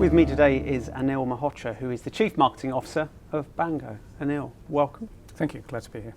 With me today is Anil Malhotra, who is the Chief Marketing Officer of Bango. Anil, welcome. Thank you, glad to be here.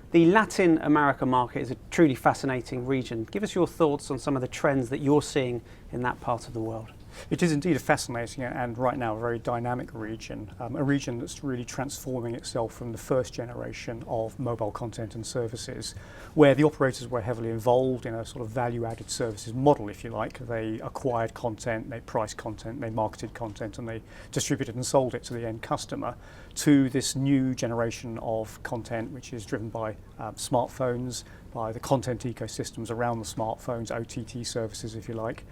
The Latin America market is a truly fascinating region. Give us your thoughts on some of the trends that you're seeing in that part of the world. It is indeed a fascinating and right now a very dynamic region, a region that's really transforming itself from the first generation of mobile content and services, where the operators were heavily involved in a sort of value-added services model, if you like. They acquired content, they priced content, they marketed content, and they distributed and sold it to the end customer, to this new generation of content which is driven by smartphones, by the content ecosystems around the smartphones, OTT services, if you like.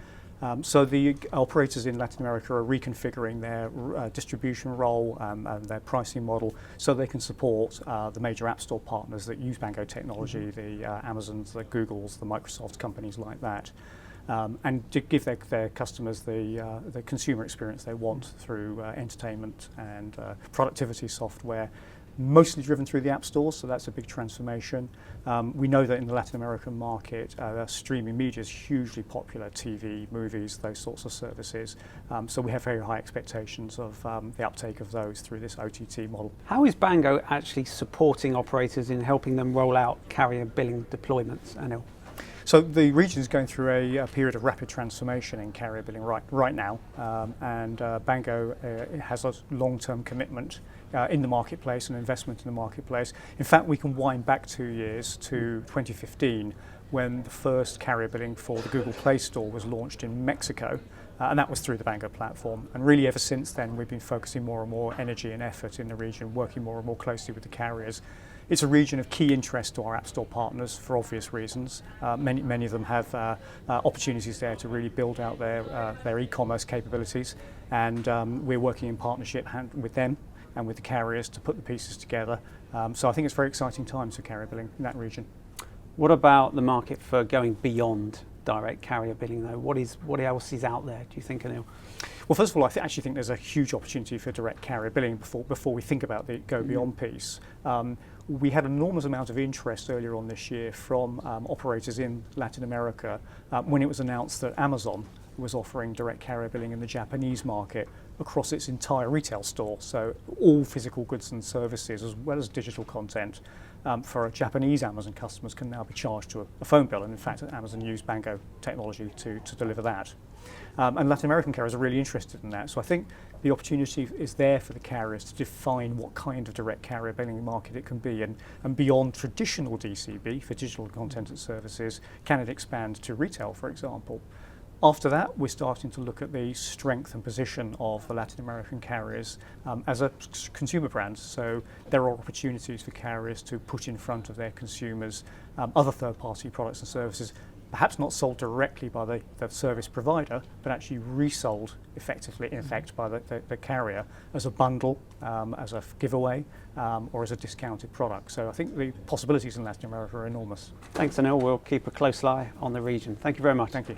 So the operators in Latin America are reconfiguring their distribution role and their pricing model so they can support the major app store partners that use Bango technology, the Amazons, the Googles, the Microsoft companies like that, and to give their customers the consumer experience they want through entertainment and productivity software, mostly driven through the app stores, so that's a big transformation. We know that in the Latin American market, streaming media is hugely popular, TV, movies, those sorts of services. So we have very high expectations of the uptake of those through this OTT model. How is Bango actually supporting operators in helping them roll out carrier billing deployments, Anil? So the region is going through a period of rapid transformation in carrier billing right now, and Bango has a long-term commitment in the marketplace and investment in the marketplace. In fact, we can wind back 2 years to 2015 when the first carrier billing for the Google Play Store was launched in Mexico, and that was through the Bango platform. And really ever since then we've been focusing more and more energy and effort in the region, working more and more closely with the carriers. It's a region of key interest to our App Store partners for obvious reasons. Many of them have opportunities there to really build out their e-commerce capabilities, and we're working in partnership with them and with the carriers to put the pieces together. So I think it's very exciting times for carrier billing in that region. What about the market for going beyond direct carrier billing though? What else is out there, do you think, Anil? Well, first of all, I actually think there's a huge opportunity for direct carrier billing before we think about the go beyond piece. We had an enormous amount of interest earlier on this year from operators in Latin America when it was announced that Amazon was offering direct carrier billing in the Japanese market across its entire retail store. So all physical goods and services as well as digital content for Japanese Amazon customers can now be charged to a phone bill, and in fact Amazon used Bango technology to deliver that. And Latin American carriers are really interested in that. So I think the opportunity is there for the carriers to define what kind of direct carrier billing market it can be, and beyond traditional DCB for digital content and services, can it expand to retail, for example. After that, we're starting to look at the strength and position of the Latin American carriers as a consumer brand. So there are opportunities for carriers to put in front of their consumers other third-party products and services, perhaps not sold directly by the service provider, but actually resold effectively, in effect, by the carrier as a bundle, as a giveaway, or as a discounted product. So I think the possibilities in Latin America are enormous. Thanks, Anil. We'll keep a close eye on the region. Thank you very much. Thank you.